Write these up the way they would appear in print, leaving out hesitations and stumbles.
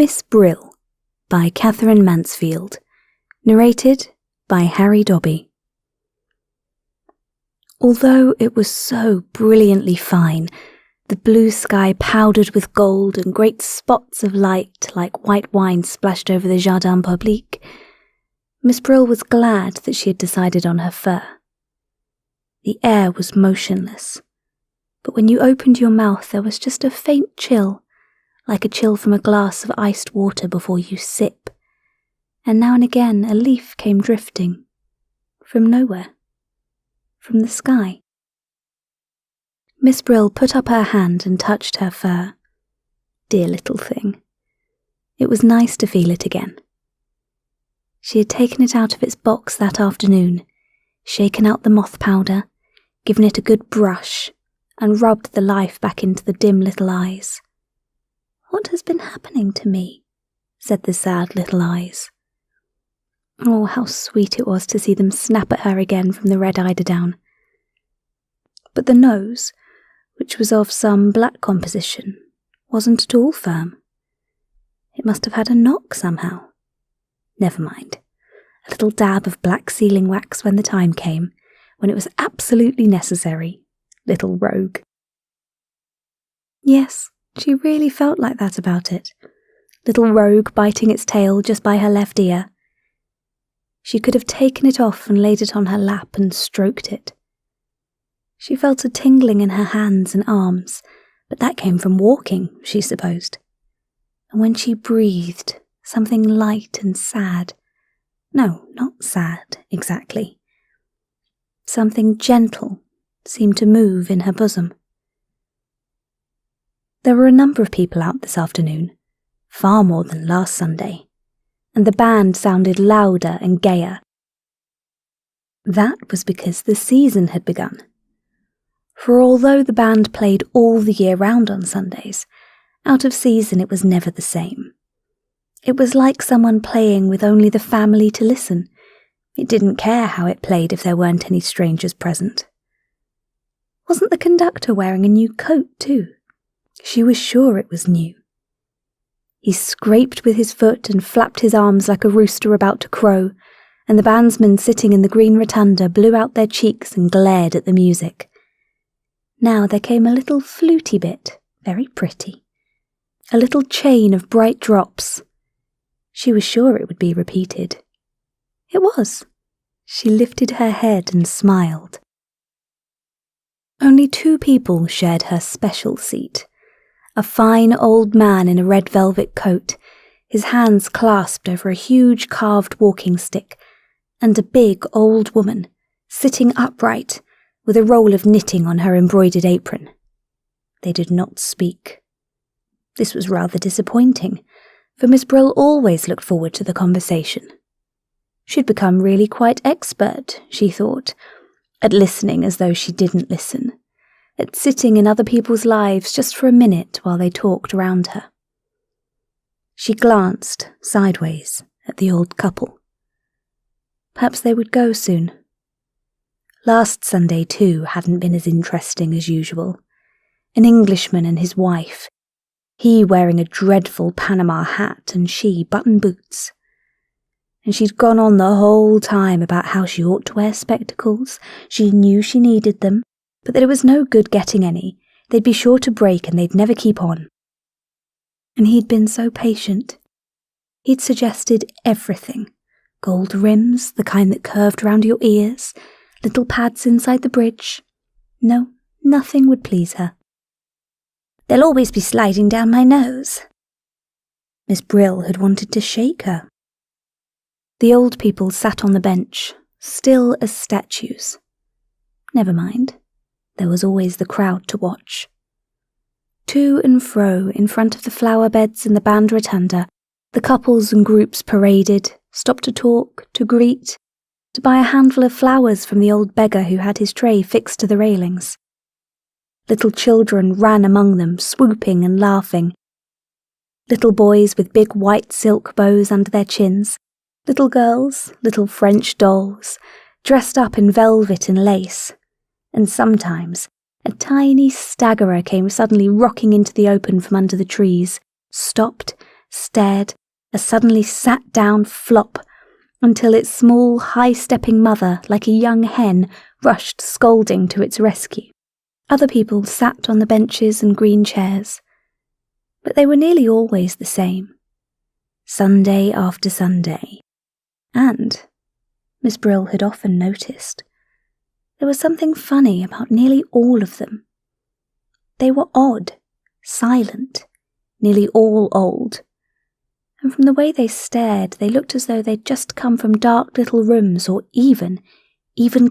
Miss Brill by Katherine Mansfield. Narrated by Harry Dobby. Although it was so brilliantly fine, the blue sky powdered with gold and great spots of light like white wine splashed over the Jardin Public, Miss Brill was glad that she had decided on her fur. The air was motionless, but when you opened your mouth there was just a faint chill, like a chill from a glass of iced water before you sip, and now and again a leaf came drifting, from nowhere, from the sky. Miss Brill put up her hand and touched her fur. Dear little thing. It was nice to feel it again. She had taken it out of its box that afternoon, shaken out the moth powder, given it a good brush, and rubbed the life back into the dim little eyes. "What has been happening to me?" said the sad little eyes. Oh, how sweet it was to see them snap at her again from the red eiderdown. But the nose, which was of some black composition, wasn't at all firm. It must have had a knock somehow. Never mind. A little dab of black sealing wax when the time came, when it was absolutely necessary. Little rogue. Yes, she really felt like that about it. Little rogue biting its tail just by her left ear. She could have taken it off and laid it on her lap and stroked it. She felt a tingling in her hands and arms, but that came from walking, she supposed. And when she breathed, something light and sad. No, not sad, exactly. Something gentle seemed to move in her bosom. There were a number of people out this afternoon, far more than last Sunday, and the band sounded louder and gayer. That was because the season had begun. For although the band played all the year round on Sundays, out of season it was never the same. It was like someone playing with only the family to listen. It didn't care how it played if there weren't any strangers present. Wasn't the conductor wearing a new coat too? She was sure it was new. He scraped with his foot and flapped his arms like a rooster about to crow, and the bandsmen sitting in the green rotunda blew out their cheeks and glared at the music. Now there came a little fluty bit, very pretty. A little chain of bright drops. She was sure it would be repeated. It was. She lifted her head and smiled. Only 2 people shared her special seat. A fine old man in a red velvet coat, his hands clasped over a huge carved walking stick, and a big old woman, sitting upright, with a roll of knitting on her embroidered apron. They did not speak. This was rather disappointing, for Miss Brill always looked forward to the conversation. She'd become really quite expert, she thought, at listening as though she didn't listen, at sitting in other people's lives just for a minute while they talked around her. She glanced sideways at the old couple. Perhaps they would go soon. Last Sunday, too, hadn't been as interesting as usual. An Englishman and his wife, he wearing a dreadful Panama hat and she button boots. And she'd gone on the whole time about how she ought to wear spectacles. She knew she needed them, but that it was no good getting any. They'd be sure to break and they'd never keep on. And he'd been so patient. He'd suggested everything. Gold rims, the kind that curved round your ears, little pads inside the bridge. No, nothing would please her. "They'll always be sliding down my nose." Miss Brill had wanted to shake her. The old people sat on the bench, still as statues. Never mind. There was always the crowd to watch. To and fro in front of the flower beds in the band rotunda, the couples and groups paraded, stopped to talk, to greet, to buy a handful of flowers from the old beggar who had his tray fixed to the railings. Little children ran among them, swooping and laughing. Little boys with big white silk bows under their chins, little girls, little French dolls, dressed up in velvet and lace, and sometimes a tiny staggerer came suddenly rocking into the open from under the trees, stopped, stared, a suddenly sat down flop, until its small, high-stepping mother, like a young hen, rushed scolding to its rescue. Other people sat on the benches and green chairs, but they were nearly always the same, Sunday after Sunday, and, Miss Brill had often noticed, there was something funny about nearly all of them. They were odd, silent, nearly all old, and from the way they stared, they looked as though they'd just come from dark little rooms or even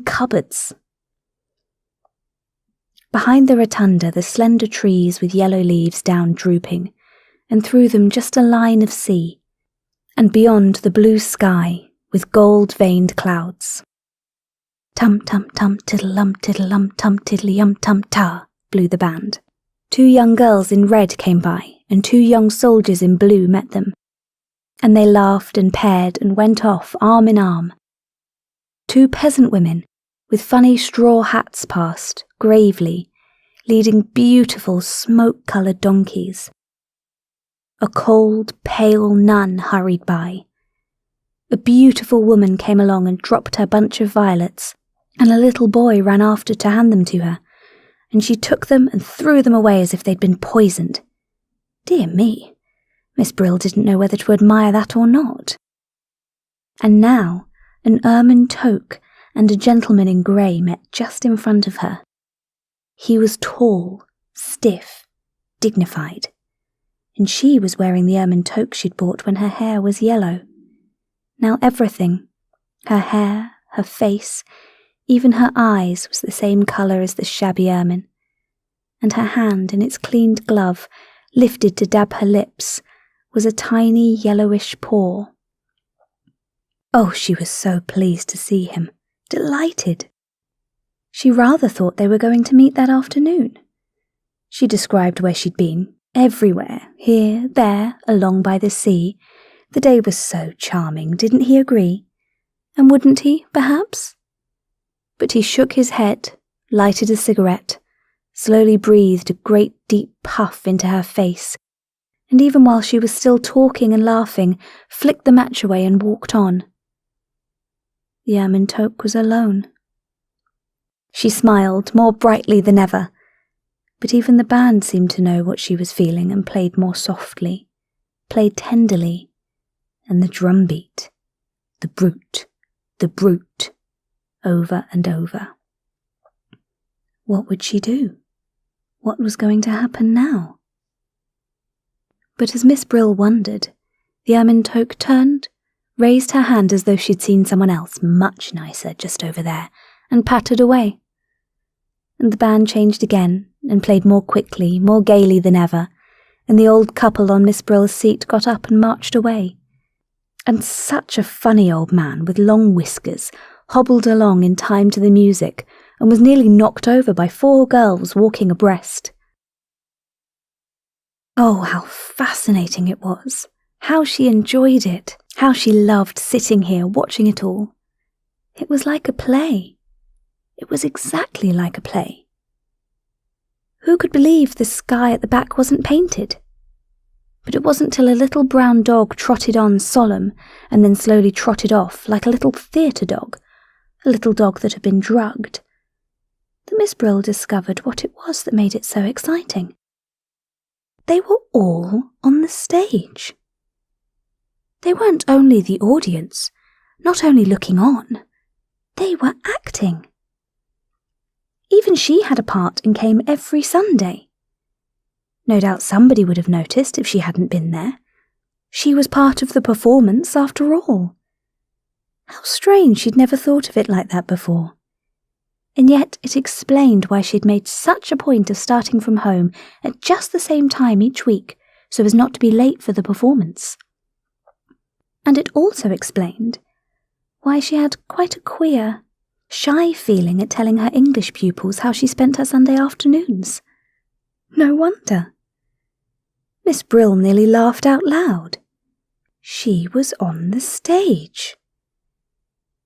cupboards. Behind the rotunda, the slender trees with yellow leaves down drooping, and through them just a line of sea, and beyond the blue sky with gold-veined clouds. Tum-tum-tum, tiddle-lum, tum-tiddly-yum-tum-ta, blew the band. 2 young girls in red came by, and 2 young soldiers in blue met them, and they laughed and paired and went off arm in arm. 2 peasant women with funny straw hats passed, gravely, leading beautiful smoke-coloured donkeys. A cold, pale nun hurried by. A beautiful woman came along and dropped her bunch of violets, and a little boy ran after to hand them to her, and she took them and threw them away as if they'd been poisoned. Dear me, Miss Brill didn't know whether to admire that or not. And now an ermine toque and a gentleman in grey met just in front of her. He was tall, stiff, dignified, and she was wearing the ermine toque she'd bought when her hair was yellow. Now everything, her hair, her face, even her eyes, was the same colour as the shabby ermine, and her hand in its cleaned glove, lifted to dab her lips, was a tiny yellowish paw. Oh, she was so pleased to see him, delighted. She rather thought they were going to meet that afternoon. She described where she'd been, everywhere, here, there, along by the sea. The day was so charming, didn't he agree? And wouldn't he, perhaps? But he shook his head, lighted a cigarette, slowly breathed a great deep puff into her face, and even while she was still talking and laughing, flicked the match away and walked on. The ermine toque was alone. She smiled more brightly than ever, but even the band seemed to know what she was feeling and played more softly, played tenderly, and the drum beat, the brute, over and over. What would she do? What was going to happen now? But as Miss Brill wondered, the ermine toque turned, raised her hand as though she'd seen someone else much nicer just over there, and pattered away. And the band changed again, and played more quickly, more gaily than ever, and the old couple on Miss Brill's seat got up and marched away. And such a funny old man with long whiskers hobbled along in time to the music, and was nearly knocked over by 4 girls walking abreast. Oh, how fascinating it was! How she enjoyed it! How she loved sitting here watching it all! It was like a play. It was exactly like a play. Who could believe the sky at the back wasn't painted? But it wasn't till a little brown dog trotted on solemn, and then slowly trotted off like a little theatre dog, a little dog that had been drugged, that Miss Brill discovered what it was that made it so exciting. They were all on the stage. They weren't only the audience, not only looking on, they were acting. Even she had a part and came every Sunday. No doubt somebody would have noticed if she hadn't been there. She was part of the performance after all. How strange she'd never thought of it like that before. And yet it explained why she'd made such a point of starting from home at just the same time each week, so as not to be late for the performance. And it also explained why she had quite a queer, shy feeling at telling her English pupils how she spent her Sunday afternoons. No wonder. Miss Brill nearly laughed out loud. She was on the stage.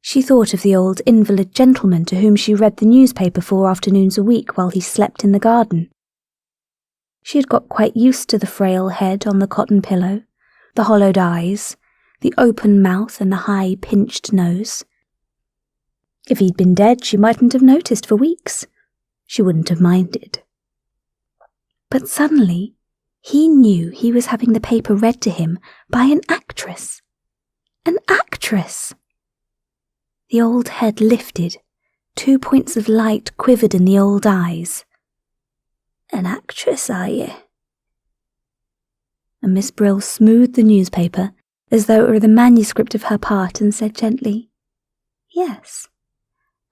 She thought of the old invalid gentleman to whom she read the newspaper 4 afternoons a week while he slept in the garden. She had got quite used to the frail head on the cotton pillow, the hollowed eyes, the open mouth and the high, pinched nose. If he'd been dead, she mightn't have noticed for weeks. She wouldn't have minded. But suddenly, he knew he was having the paper read to him by an actress. An actress! The old head lifted. 2 points of light quivered in the old eyes. An actress, are you? And Miss Brill smoothed the newspaper as though it were the manuscript of her part and said gently, Yes,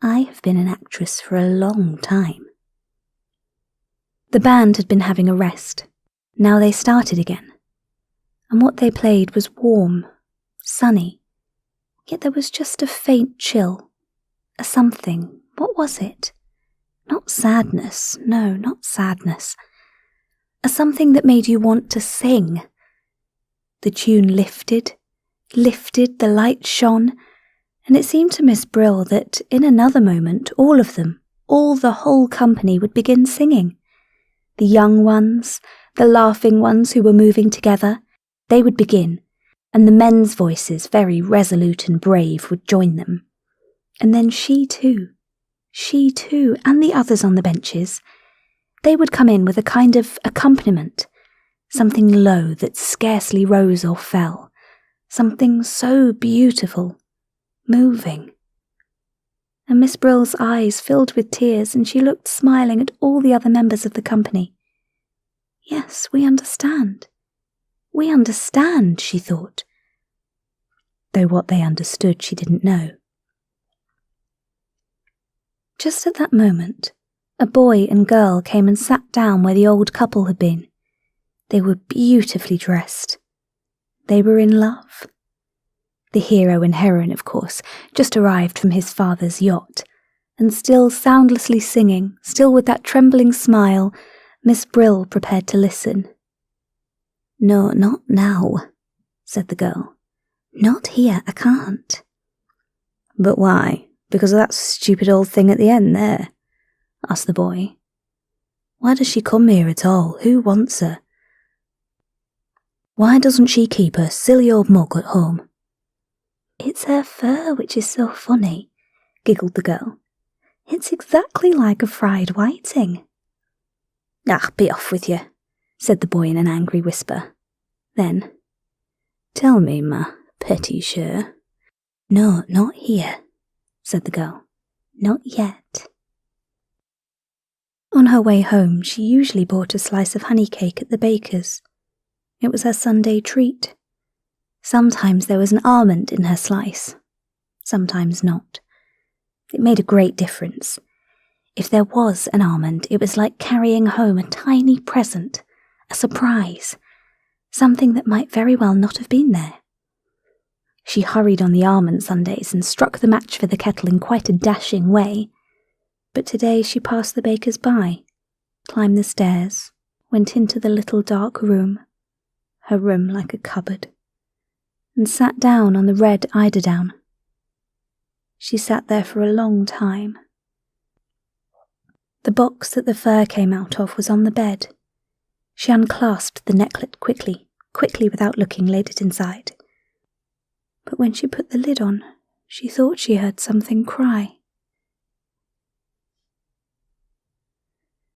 I have been an actress for a long time. The band had been having a rest. Now they started again. And what they played was warm, sunny, yet there was just a faint chill, a something. What was it? Not sadness, no, not sadness. A something that made you want to sing. The tune lifted, the light shone, and it seemed to Miss Brill that in another moment all of them, all the whole company would begin singing. The young ones, the laughing ones who were moving together, they would begin, and the men's voices, very resolute and brave, would join them. And then she too, and the others on the benches, they would come in with a kind of accompaniment, something low that scarcely rose or fell, something so beautiful, moving. And Miss Brill's eyes filled with tears, and she looked smiling at all the other members of the company. Yes, we understand. We understand, she thought. Though what they understood she didn't know. Just at that moment, a boy and girl came and sat down where the old couple had been. They were beautifully dressed. They were in love. The hero and heroine, of course, just arrived from his father's yacht, and still soundlessly singing, still with that trembling smile, Miss Brill prepared to listen. No, not now, said the girl. Not here, I can't. But why? Because of that stupid old thing at the end there? Asked the boy. Why does she come here at all? Who wants her? Why doesn't she keep her silly old mug at home? It's her fur which is so funny, giggled the girl. It's exactly like a fried whiting. Ah, be off with you, said the boy in an angry whisper. Then, tell me, ma, petty cher. No, not here, said the girl. Not yet. On her way home, she usually bought a slice of honey cake at the baker's. It was her Sunday treat. Sometimes there was an almond in her slice, sometimes not. It made a great difference. If there was an almond, it was like carrying home a tiny present, a surprise, something that might very well not have been there. She hurried on the almond sundaes and struck the match for the kettle in quite a dashing way. But today she passed the baker's by, climbed the stairs, went into the little dark room, her room like a cupboard, and sat down on the red eiderdown. She sat there for a long time. The box that the fur came out of was on the bed. She unclasped the necklet quickly without looking, laid it inside. But when she put the lid on, she thought she heard something cry.